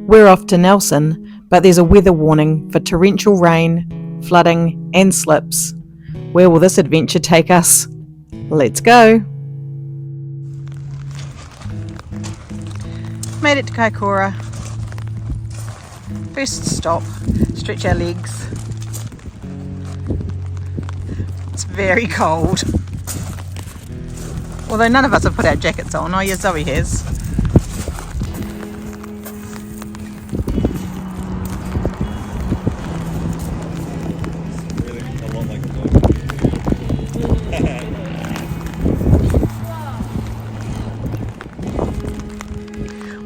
We're off to Nelson, but there's a weather warning for torrential rain, flooding and slips. Where will this adventure take us? Let's go! Made it to Kaikoura. First stop, stretch our legs. It's very cold. Although none of us have put our jackets on. Oh yeah, Zoe has.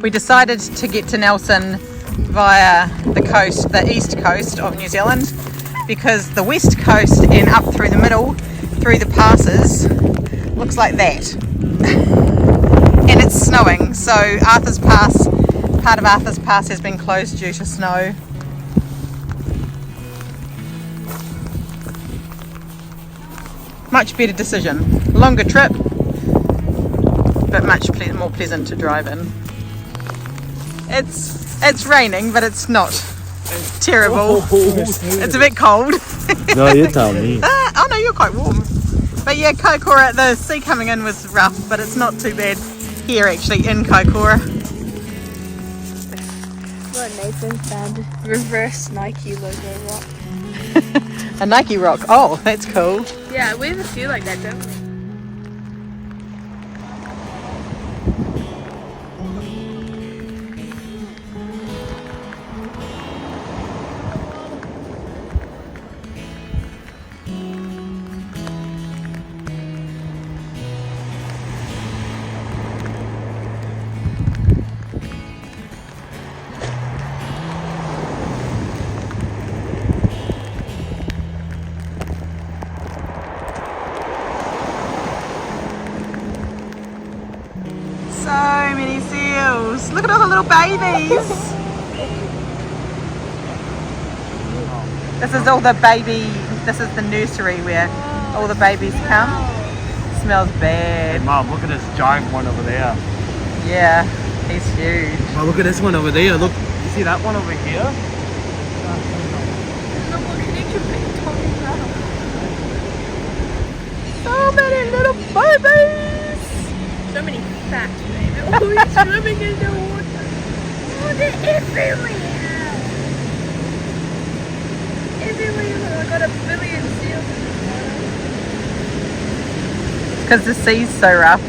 We decided to get to Nelson via the coast, the east coast of New Zealand, because the west coast and up through the middle, through the passes, looks like that. And it's snowing, so Arthur's Pass, part of Arthur's Pass has been closed due to snow. Much better decision. Longer trip, but much more pleasant to drive in. It's raining, but it's not terrible. It's a bit cold. No, you tell me. Oh no, you're quite warm. But yeah, Kaikoura, the sea coming in was rough, but it's not too bad here actually in Kaikoura. What Nathan found, reverse Nike logo rock. A Nike rock. Oh, that's cool. Yeah, we have a few like that, don't we? So many seals. Look at all the little babies. This is all the this is the nursery where all the babies come. Smells bad. Hey Mom, look at this giant one over there. Yeah, he's huge. Oh, look at this one over there. Look, you see that one over here? So many little babies. So many fat baby. Oh, he's swimming in the water. Oh, they're everywhere. Everywhere. I got a billion seals in the water. Because the sea's so rough.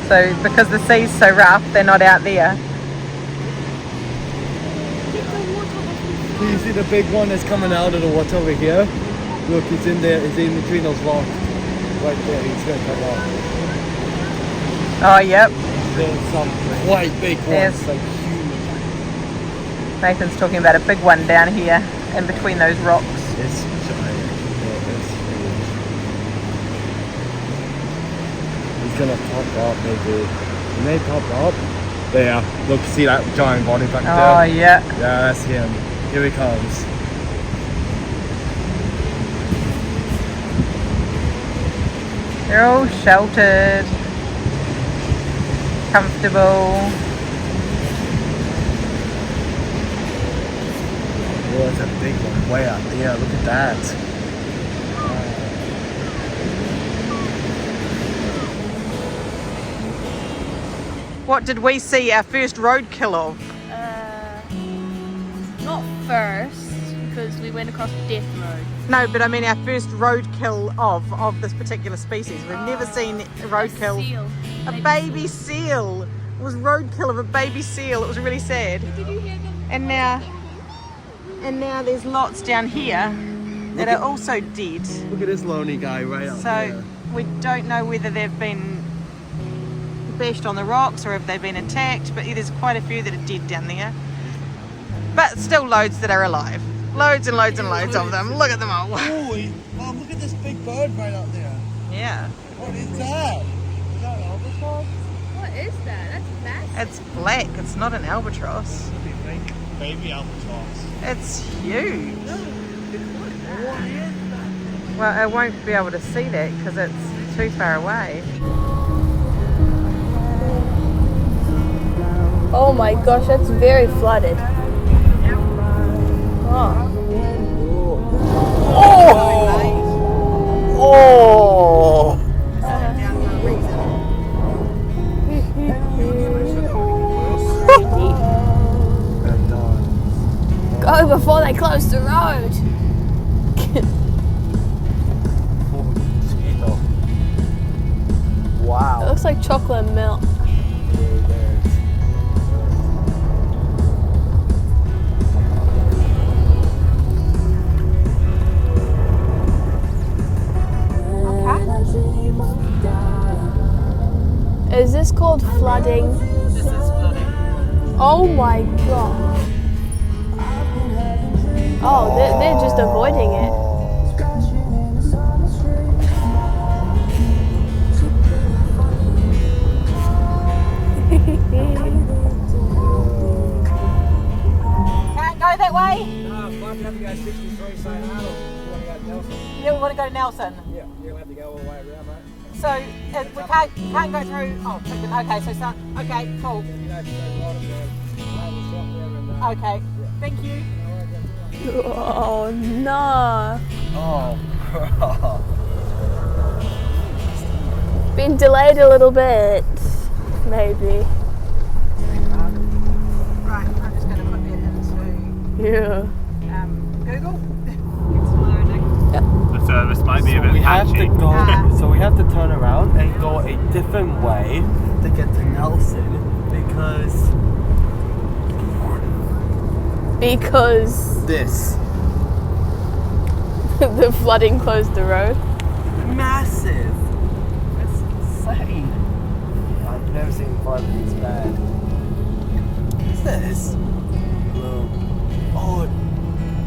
So because the sea's so rough, they're not out there. Do you see the big one that's coming out of the water over here? Look, he's in there. He's in between those rocks. Right there. He's going to come out. Oh, yep. There's some quite big ones, like huge. Nathan's talking about a big one down here in between those rocks. It's giant. Yeah, it's huge. He's gonna pop up maybe. He may pop up. There. Look, see that giant body back there? Oh, yeah. Yeah, that's him. Here he comes. They're all sheltered. Comfortable. Oh, it's a big one. Way up there. Look at that. What did we see our first roadkill of? Not first, because we went across Death Road. No, but I mean our first roadkill of this particular species. We've never seen a roadkill. Seal. A baby seal. It was roadkill of a baby seal. It was really sad. Did you hear them? And now there's lots down here that are also dead. Look at this lonely guy right up there. So we don't know whether they've been bashed on the rocks or if they've been attacked, but there's quite a few that are dead down there. But still loads that are alive. Loads and loads and loads of them. Look at them all. Holy, Mom, look at this big bird right up there. Yeah. What is that? Is that an albatross? What is that? That's massive. It's black. It's not an albatross. What do you think? Baby albatross. It's huge. What is that? Well, I won't be able to see that because it's too far away. Oh my gosh, that's very flooded. Oh! Go before they close the road. It Wow. looks like chocolate milk. Is this called flooding? This is flooding. Oh my god. Oh, they're just avoiding it. Can't go that way? No, I'd have to go 63 St. Arnold. You want to go to Nelson? You want to go to Nelson? Yeah, you'll have to go all the way around, mate. So we can't go through. Oh, okay. So okay, cool. You know, if you go right of there, Okay, thank you. Oh no. Oh, Been delayed a little bit. Maybe. Right, I'm just going to put it into Yeah. Google. The service might be a bit we have patchy. to go. So we have to turn around and go a different way to get to Nelson because Because this the flooding closed the road. massive. That's insane. I've never seen flooding this bad. What's this? Oh,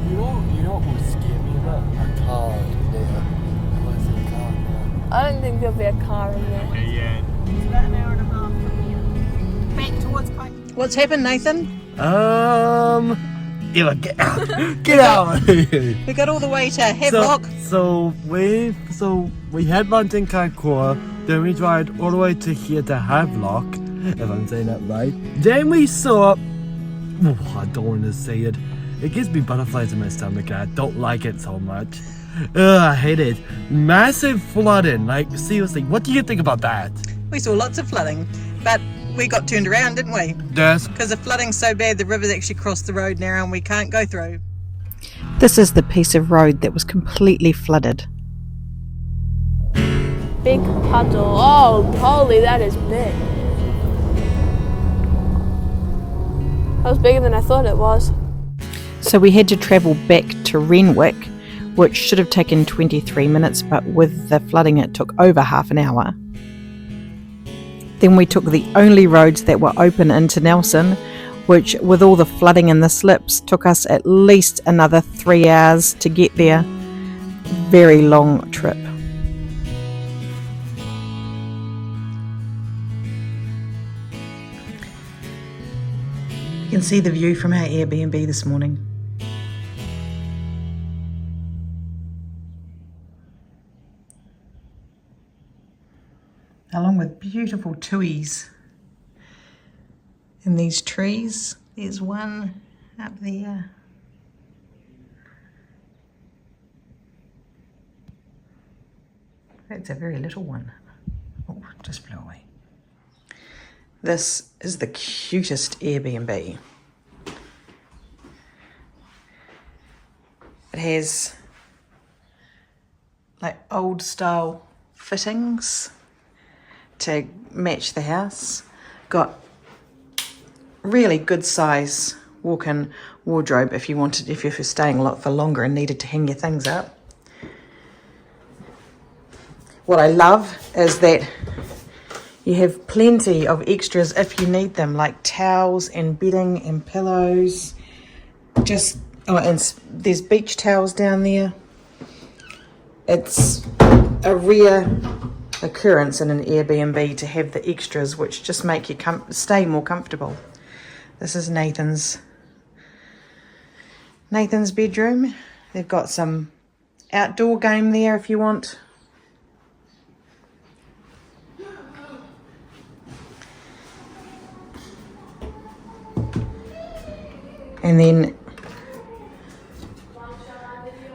you know what would scare me about a car there. What is it, a car there? I don't think there'll be a car in there. Yeah. It's about an hour and a half from here. Back towards Clayton. What's happened, Nathan? Eva, get out! Get out! We got all the way to Havelock. So we had Mountain Kaikoura, then we drive all the way to here to Havelock, if I'm saying that right. Then we saw, oh, I don't want to say it. It gives me butterflies in my stomach and I don't like it so much. I hate it. Massive flooding, like seriously, what do you think about that? We saw lots of flooding, but we got turned around, didn't we? Yes. Because the flooding's so bad, the river's actually crossed the road now and we can't go through. This is the piece of road that was completely flooded. Big puddle. Oh, holy, that is big. That was bigger than I thought it was. So we had to travel back to Renwick, which should have taken 23 minutes, but with the flooding it took over half an hour. Then we took the only roads that were open into Nelson, which with all the flooding and the slips took us at least another 3 hours to get there. Very long trip. You can see the view from our Airbnb this morning. Along with beautiful tuis in these trees. There's one up there. That's a very little one. Oh, just flew away. This is the cutest Airbnb. It has like old style fittings to match the house. Got really good size walk-in wardrobe if you're staying a lot for longer and needed to hang your things up. What I love is that you have plenty of extras if you need them, like towels and bedding and pillows. And there's beach towels down there. It's a rare occurrence in an Airbnb to have the extras which just make you stay more comfortable. This is Nathan's bedroom. They've got some outdoor game there if you want. And then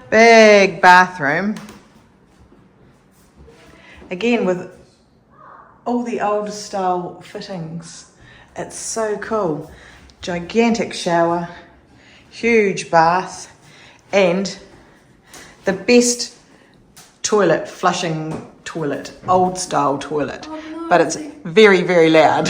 Big bathroom. Again with all the old style fittings. It's so cool. Gigantic shower, huge bath, and the best toilet, flushing toilet, old style toilet. But it's very, very loud.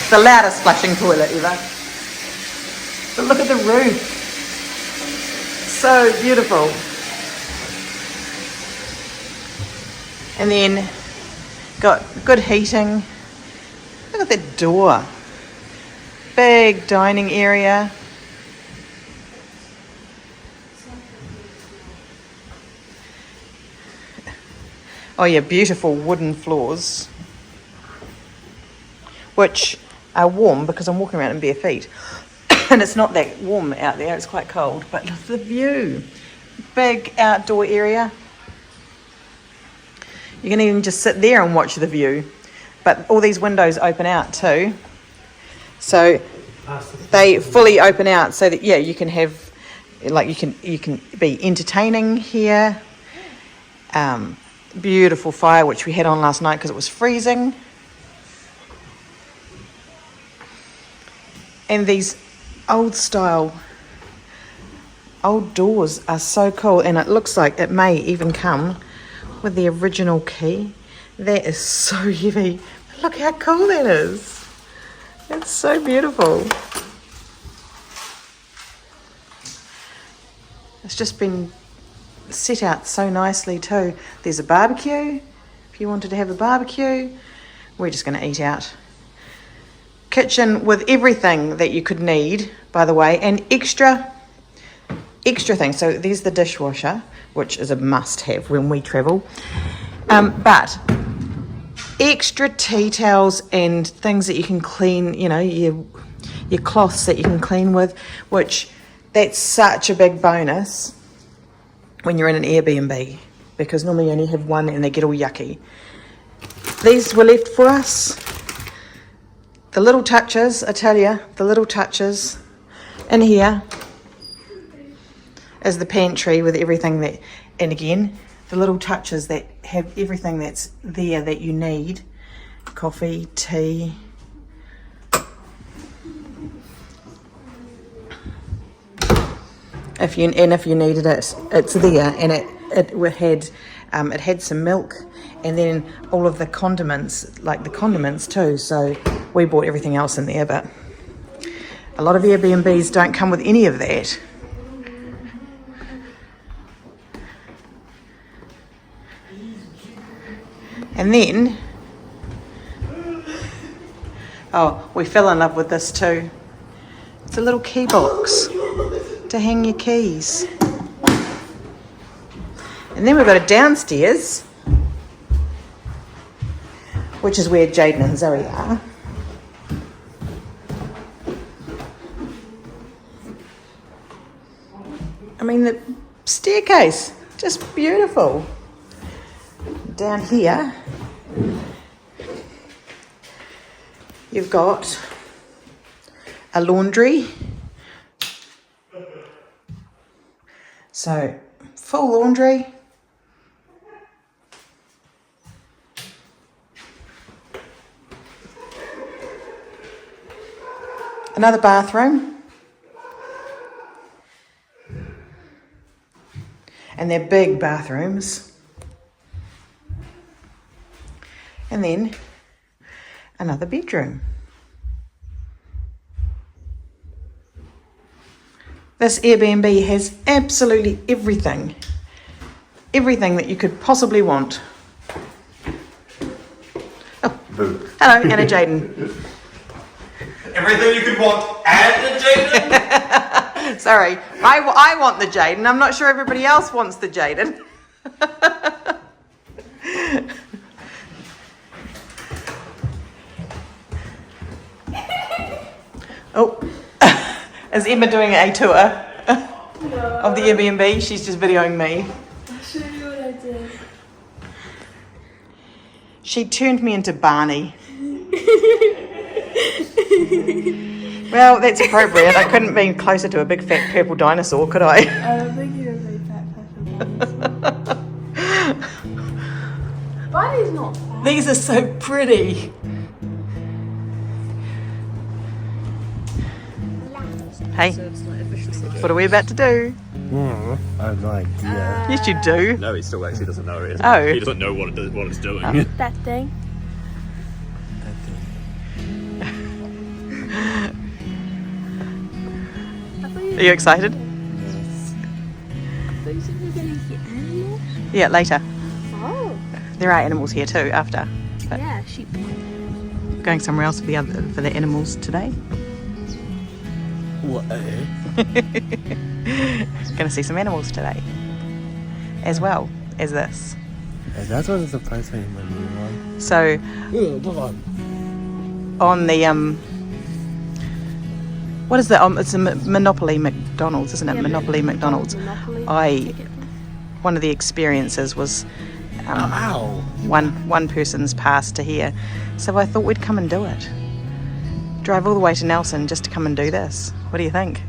The loudest flushing toilet ever. But look at the roof. So beautiful. And then got good heating. Look at that door. Big dining area. Oh yeah, beautiful wooden floors, which are warm because I'm walking around in bare feet. And it's not that warm out there, it's quite cold, but look at the view. Big outdoor area. You can even just sit there and watch the view. But all these windows open out too. So they fully open out so that, yeah, you can have, like, you can be entertaining here. Beautiful fire, which we had on last night because it was freezing. And these old style, old doors are so cool, and it looks like it may even come with the original key. That is so heavy. Look how cool that is. It's so beautiful. It's just been set out so nicely too. There's a barbecue if you wanted to have a barbecue. We're just going to eat out. Kitchen with everything that you could need, by the way, and extra things. So there's the dishwasher, which is a must-have when we travel. But extra tea towels and things that you can clean, you know, your cloths that you can clean with, which that's such a big bonus when you're in an Airbnb, because normally you only have one and they get all yucky. These were left for us. The little touches, I tell you, the little touches. In here is the pantry with everything that, and again, the little touches that have everything that's there that you need. Coffee, tea. If you needed it, it's there, and it had some milk, and then all of the condiments, like the condiments too. So we bought everything else in there, but a lot of Airbnbs don't come with any of that. And then, oh, we fell in love with this too. It's a little key box to hang your keys. And then we've got a downstairs, which is where Jaden and Zoe are. I mean, the staircase, just beautiful. Down here, you've got a laundry. So, full laundry. Another bathroom. And they're big bathrooms. And then another bedroom. This Airbnb has absolutely everything. Everything that you could possibly want. Oh, hello, Anna Jaden. Everything you could want and the Jaden? Sorry, I want the Jaden. I'm not sure everybody else wants the Jaden. Oh, is Emma doing a tour of the Airbnb? She's just videoing me. I'll show you what I did. She turned me into Barney. Well, that's appropriate. I couldn't be closer to a big fat purple dinosaur, could I? I don't think you're a very fat person. Bunny's not fat. These are so pretty. Hey, what are we about to do? I have no idea. Yes, you do. No, he still actually doesn't know it. Oh. He doesn't know what it's doing. That thing. Are you excited? But you said we're gonna get animals? Yeah, later. Oh. There are animals here too after. But Yeah, sheep. we're going somewhere else for the animals today. What? Gonna see some animals today. As well as this. That's what surprised me in my new one. So Come on. on the what is that? It's a Monopoly McDonald's, isn't it? Yeah, Monopoly McDonald's. Monopoly. One of the experiences was Ow. one person's pass to here, so I thought we'd come and do it. Drive all the way to Nelson just to come and do this. What do you think?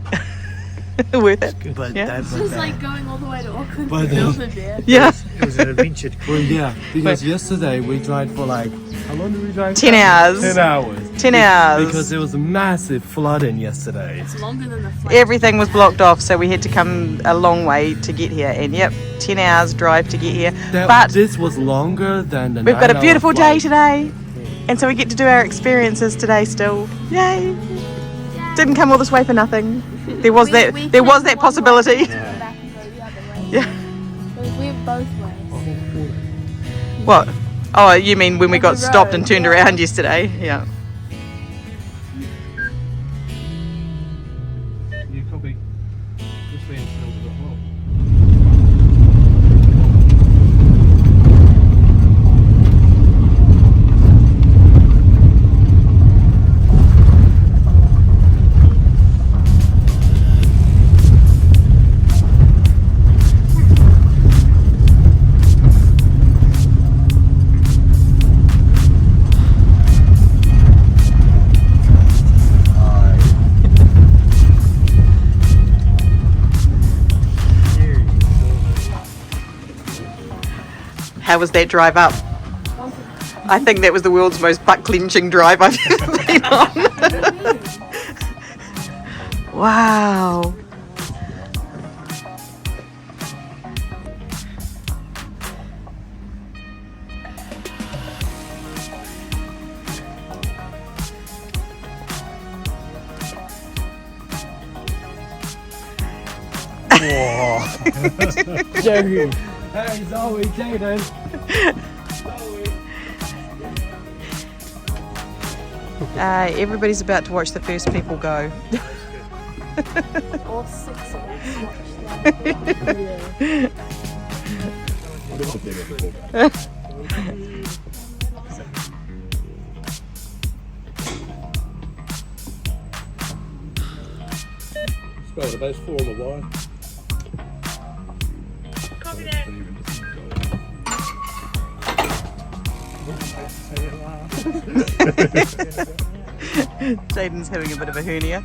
Worth it? But Yeah. that's It's like going all the way to Auckland But to build a there. Yeah. It was an adventure. Well, yeah, because yesterday we tried for like, how long did we drive? 10 hours. 10 hours. 10 hours. Because there was a massive flooding yesterday. It's longer than the flight. Everything was blocked off, so we had to come a long way to get here. And yep, 10 hours drive to get here. But This was longer than the we've got a 9-hour beautiful day flight. today, and so we get to do our experiences today still. Yay! Didn't come all this way for nothing. There was that possibility. Back and go the other way. Yeah. We went both ways. What? Oh, you mean when we got On the stopped and road, turned yeah. around yesterday? Yeah. You copy. Just being filmed as well. How was that drive up? I think that was the world's most butt-clenching drive I've ever been on. Wow. Joking. Hey, Zoe, Jaden. Everybody's about to watch the first people go. All 6 of us watched that. Well, are those 4 on the wire? Copy that. Jaden's having a bit of a hernia.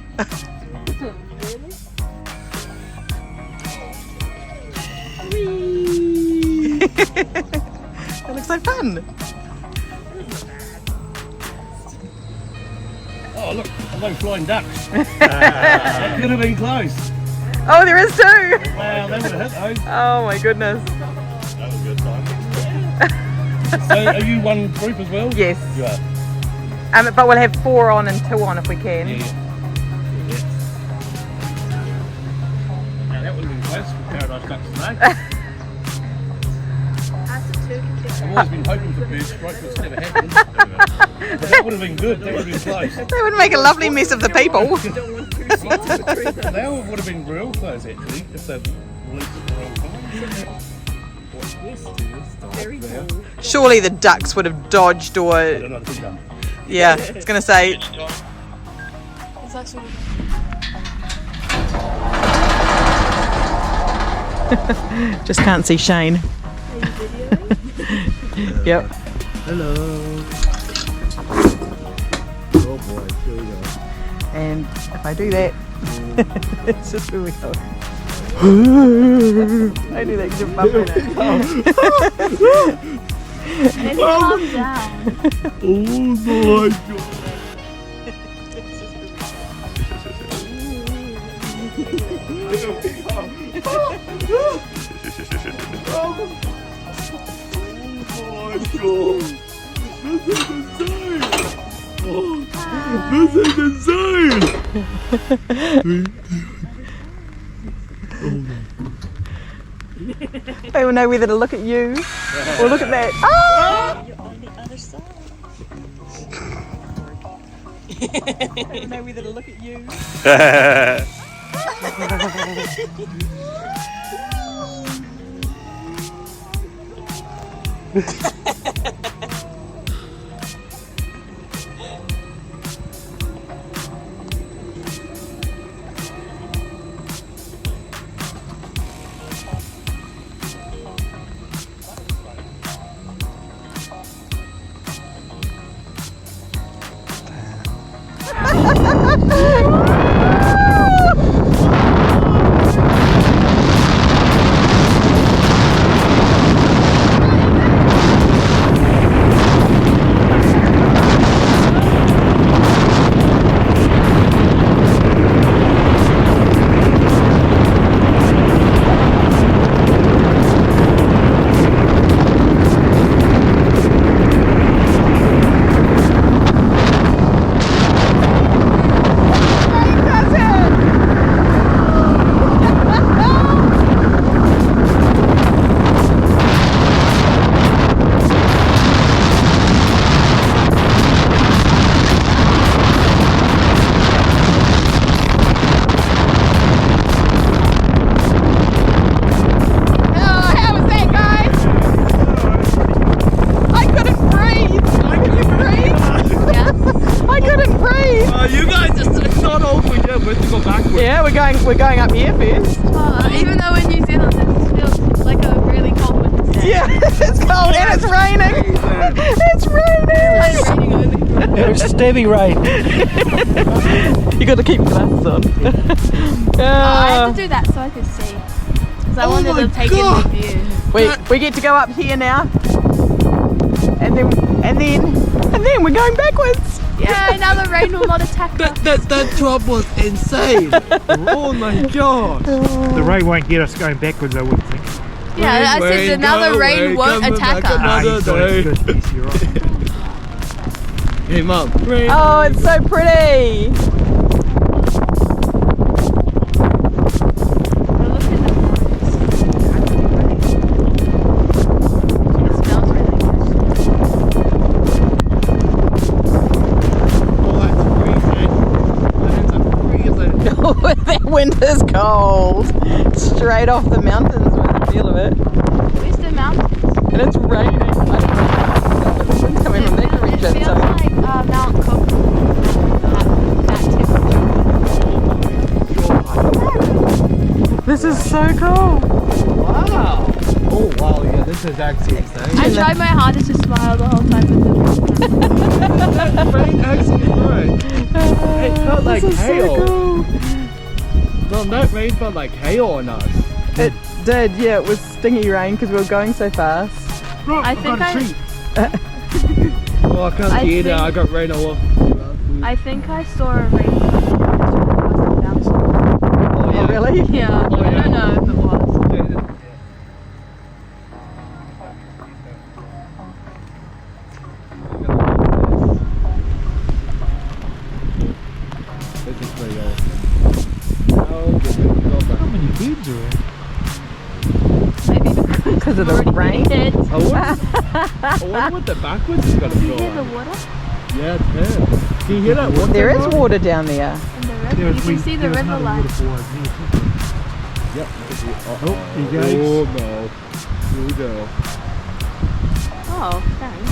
That looks like fun. Oh, look, no flying ducks. That could have been close. Oh, there is too. Wow, they would have hit those. Oh my goodness. That was a good time. So, are you one group as well? Yes. You are. But we'll have 4 on and 2 on if we can. Yeah. Now that would have been close for Paradise Ducks today. That's a turkey. I've always been hoping for bird stroke, but it's never happened. But that would have been good. That would have been close. That would make a lovely mess of the people. They all would have been real close actually, if they released at the wrong time. Very cool. Surely the ducks would have dodged I or... don't know, I think I'm- Yeah, it's going to say... It's actually Just can't see Shane. video. Yep. Hello. Oh boy, here we go. And if I do that, it's just where we go. I do that because you're bumping it. And then you calm down. Oh my god. This is insane! They will know whether to look at you or look at that. Oh! You're on the other side. They will know whether to look at you. We're going up here first. Even though in New Zealand it feels like a really cold winter day. Yeah, it's cold and it's raining. It's raining. It was steady rain. You got to keep your glasses on. I had to do that so I could see. Because I wanted to take in the view. We get to go up here now, and then we're going backwards. Yeah, now the rain will not attack us. That drop was insane. Oh my god. The rain won't get us going backwards, I wouldn't think. Yeah, I said another rain won't attack us. He's got it. Yes, you're right. Hey mum. Oh, it's so pretty. Look at the forest. It smells really good. Oh, that's freezing. That wind is cold. Straight off the mountains with the feel of it. Where's the mountains? And it's raining. I don't know. The wind's coming from that It direction. feels So. like Mount Cook. That temperature. This is so cool. Wow. Oh wow, yeah, this is actually insane. I tried my hardest to smile the whole time. That rain actually worked. It felt like This is hail. so cool. No, that rain felt like hail on us. It did, yeah. It was stingy rain because we were going so fast. Right, I I've think got a I- treat. Oh, I can't I see it now. I think- got rain all over. I think I saw a rainbow. Oh, Oh, really? Yeah, Oh, I yeah. don't know if it was. This is pretty awesome. How many beads are there? Maybe Because of the rain. Hit. I wonder what the backwards is going to You feel hear the like. water Yeah, it's bad. Can you hear that water? There is Rob? water down there. in the river? You can see the there was river another line. waterfall over there. Yep. Oh, he goes. Oh no. Here we go. Oh, thanks.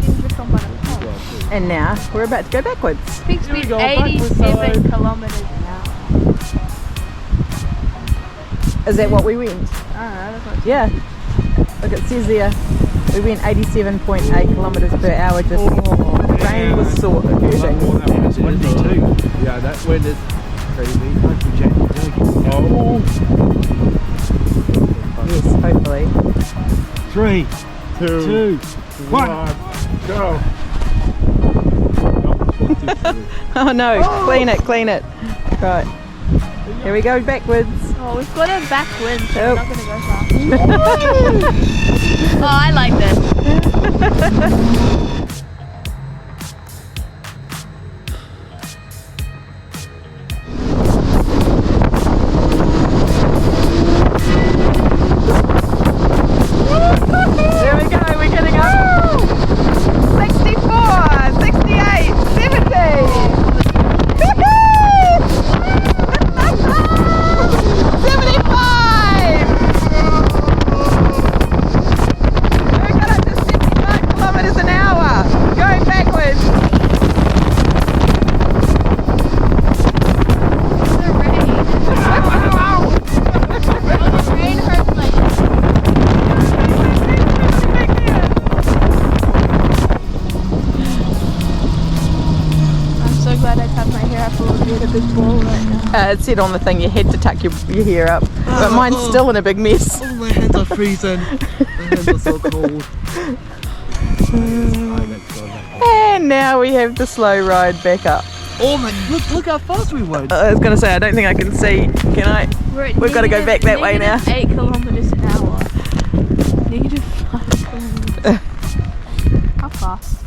Didn't drift on by the pole. Well, cool. And now we're about to go backwards. Peak Here we speed go, backwards 87 side. kilometers an hour. Is that what we went? I don't know, that's what Yeah. Look, it says there we went 87.8 kilometres per hour. Just rain was sort of hurting. It's windy too. Yeah, that wind is crazy. Oh. Yes, hopefully. 3, 2, 1. Go. Oh no! Clean it, clean it. Right. Here we go backwards. Oh, we've got a backwind, so Oh. we're not going to go fast. Oh, I like this. There we go, we're getting up. 64, 68, 70. Woohoo! 75. We got up to 65 kilometers an hour. Going backwards. The rain. The rain hurts my head. I'm so glad I cut my hair up a little bit, a big ball right now. It said on the thing you had to tuck your hair up, but mine's still in a big mess. Oh, my hands are freezing. My hands are so cold. And now we have the slow ride back up. Oh my, look how fast we went. I was going to say, I don't think I can see. Can I? We're at We've got to go back that way now. -8 kilometers an hour. -5 kilometers. How fast?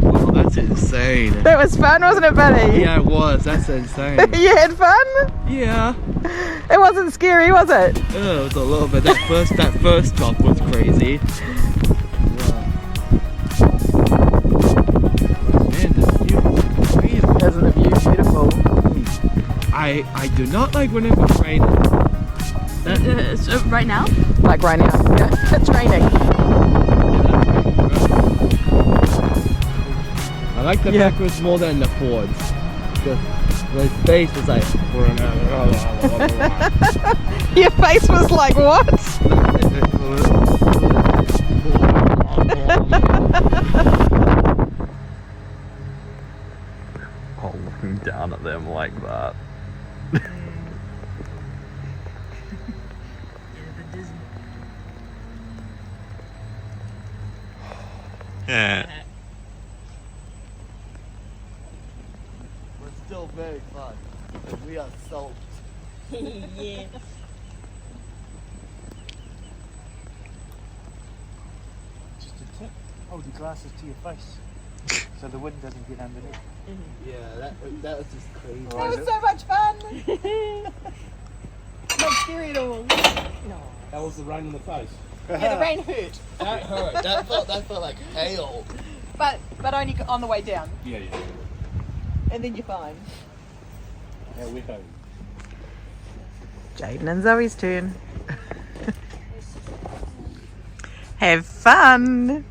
Wow, that's insane. That was fun, wasn't it, buddy? Yeah, it was. That's insane. You had fun? Yeah. It wasn't scary, was it? Oh, it was a little bit. That first stop was crazy. Man, this view is crazy. Isn't the view beautiful? I do not like when it was raining. So right now? Like right now. Yeah, it's raining. I like the backwards more than the forwards. Because my face was like. Your face was like, what? Oh, looking down at them like that. Yeah. We're still very fun. We are soaked. Yeah. Just a tip. Hold your glasses to your face so the wind doesn't get underneath. Yeah, that was just crazy. That was so much fun. Not scary at all. How was the rain in the face? Yeah, the rain hurt, That hurt. That felt like hail. but only on the way down, Yeah. and then you're fine. How we're home. Jaden and Zoe's turn. Have fun.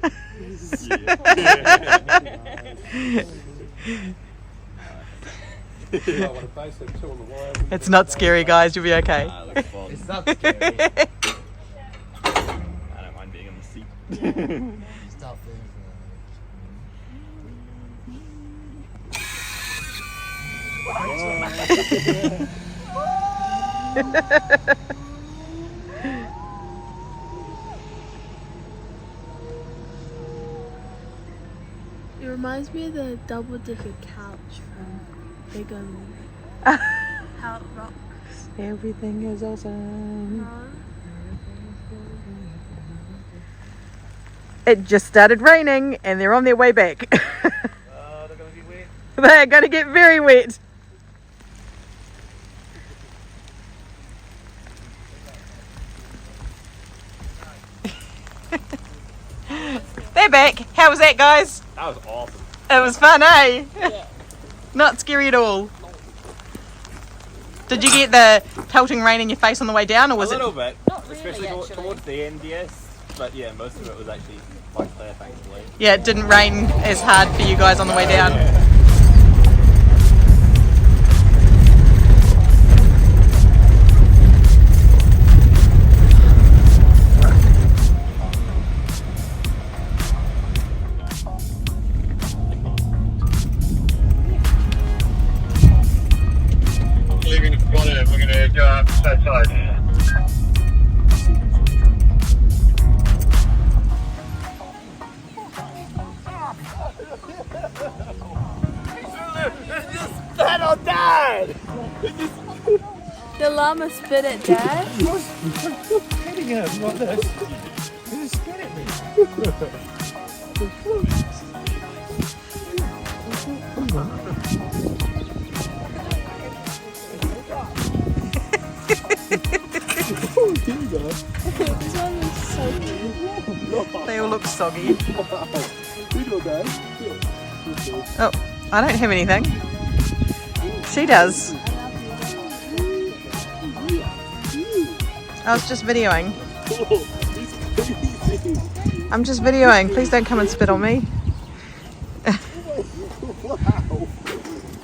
It's not scary, guys. You'll be okay. It's not scary. I don't mind being in the seat. Stop It reminds me of the double decker couch from Big Movie. How it rocks. Everything is awesome. It just started raining and they're on their way back. They're gonna be wet. They're going to get very wet. They're back. How was that, guys? That was awesome. It was fun, eh? Yeah. Not scary at all. Did you get the pelting rain in your face on the way down, or was A it? little bit. Not really, Especially actually. towards the end, yes. But yeah, most of it was actually quite clear, thankfully. Yeah, it didn't rain as hard for you guys on the way down. Yeah. llama spit at Dad? Hitting him like this. He just spit at me. This one is so cute. They all look soggy. Oh, I don't have anything. She does. I was just videoing. I'm just videoing. Please don't come and spit on me.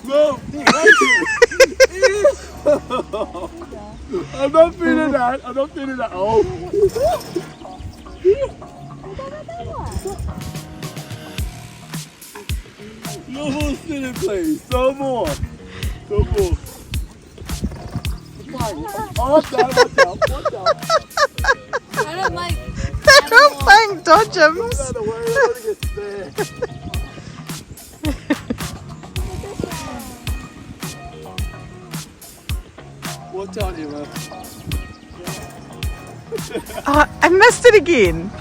No! I'm not feeling that. I'm not feeling that. Oh. No more spinning, please. No more. No more. Oh, watch out. Watch out. I don't like. They're all playing dodgems. Get out of the way. I'm gonna get spit. Watch out, Emma. Oh, I missed it again.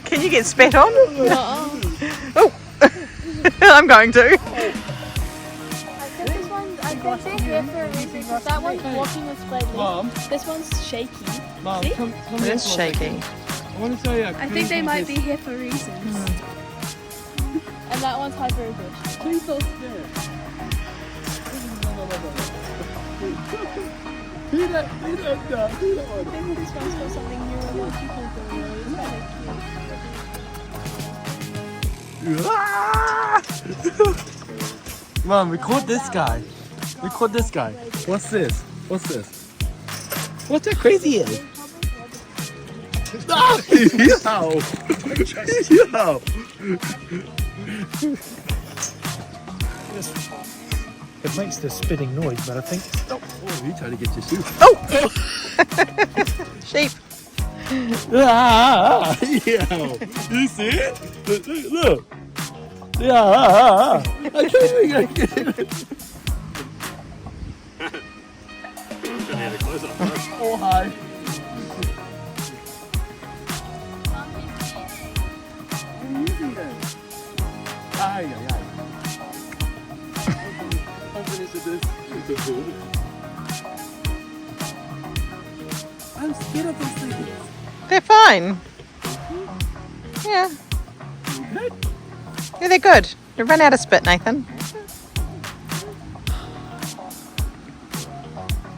Can you get spat on? Oh, I'm going to. I think this one. I think they're here for a reason. 'Cause that one's walking with spread Mom. legs. This one's shaky. Mom, See? come It here is for a second. shaky. I want to show you. I think they might be here for reasons. And that one's hyper aggressive. Please don't spit. Do that one. I think this one's got something new and more people doing. It's kind of cute. Mom, record this guy. Record this guy. What's this? What's this? What's that crazy is? Ah! Yo! It makes the spitting noise, but I think Oh, you trying to get your shoe? Oh! Sheep. Ah! Yo! You see it? Look! Yeah! I can't even get it. Oh, hi. Ay, ay, ay. I'm finished with this. I'm scared of those things. They're fine. Yeah. Yeah, they're good. They run out of spit, Nathan.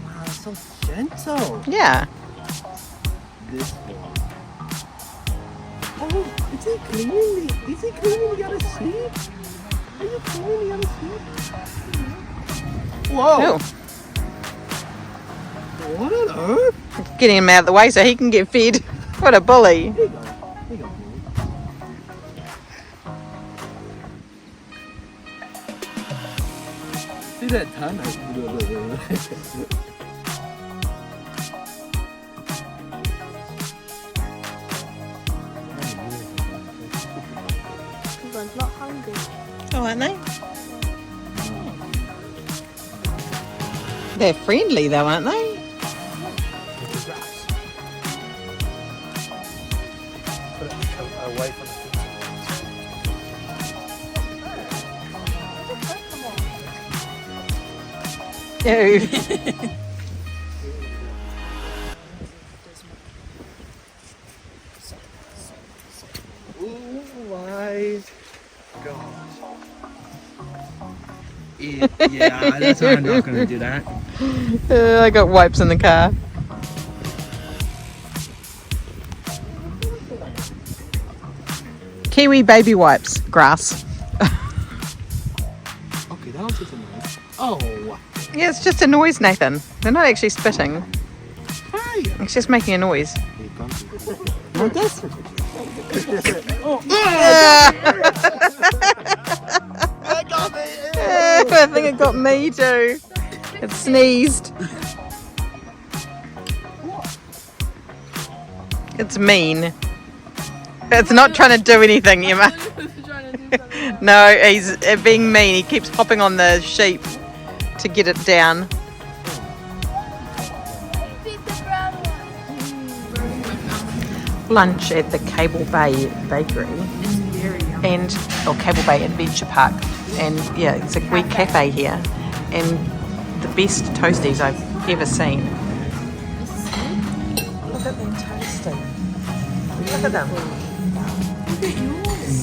Wow, so gentle. Yeah. This one. Oh, is he cleaning the other sheep? Are you cleaning the other sheep? Whoa! Oh, What on earth? getting him out of the way so he can get fed. What a bully. Here you go. Here you go. See that tongue? This one's not hungry. Oh, aren't they? They're friendly though, aren't they? put it away from the Ew. Oh my god. Yeah, that's why I'm not gonna do that. I got wipes in the car. Kiwi baby wipes, grass. Okay, that was just a noise. Oh, Yeah, it's just a noise, Nathan. They're not actually spitting. hi. It's just making a noise. What this? I think it got me too. It sneezed. It's mean. It's not trying to do anything, Emma. No, he's being mean. He keeps hopping on the sheep to get it down. Feed the brown one. Lunch at the Cable Bay Bakery or Cable Bay Adventure Park, and yeah, it's a wee cafe here, and the best toasties I've ever seen. Look at them toasty. Look at them.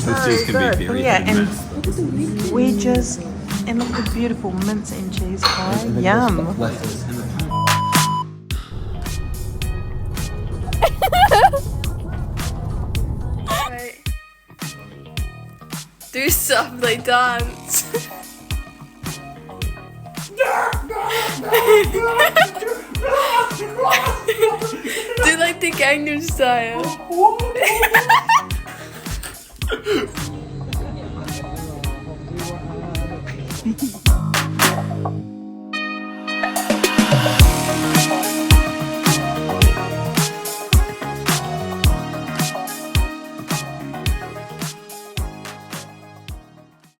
Toasties can be very Yeah, hit and and miss. wedges, and look at the beautiful mince and cheese pie. Yum. Right. Do stuff like dance. Do like the Gangnam Style.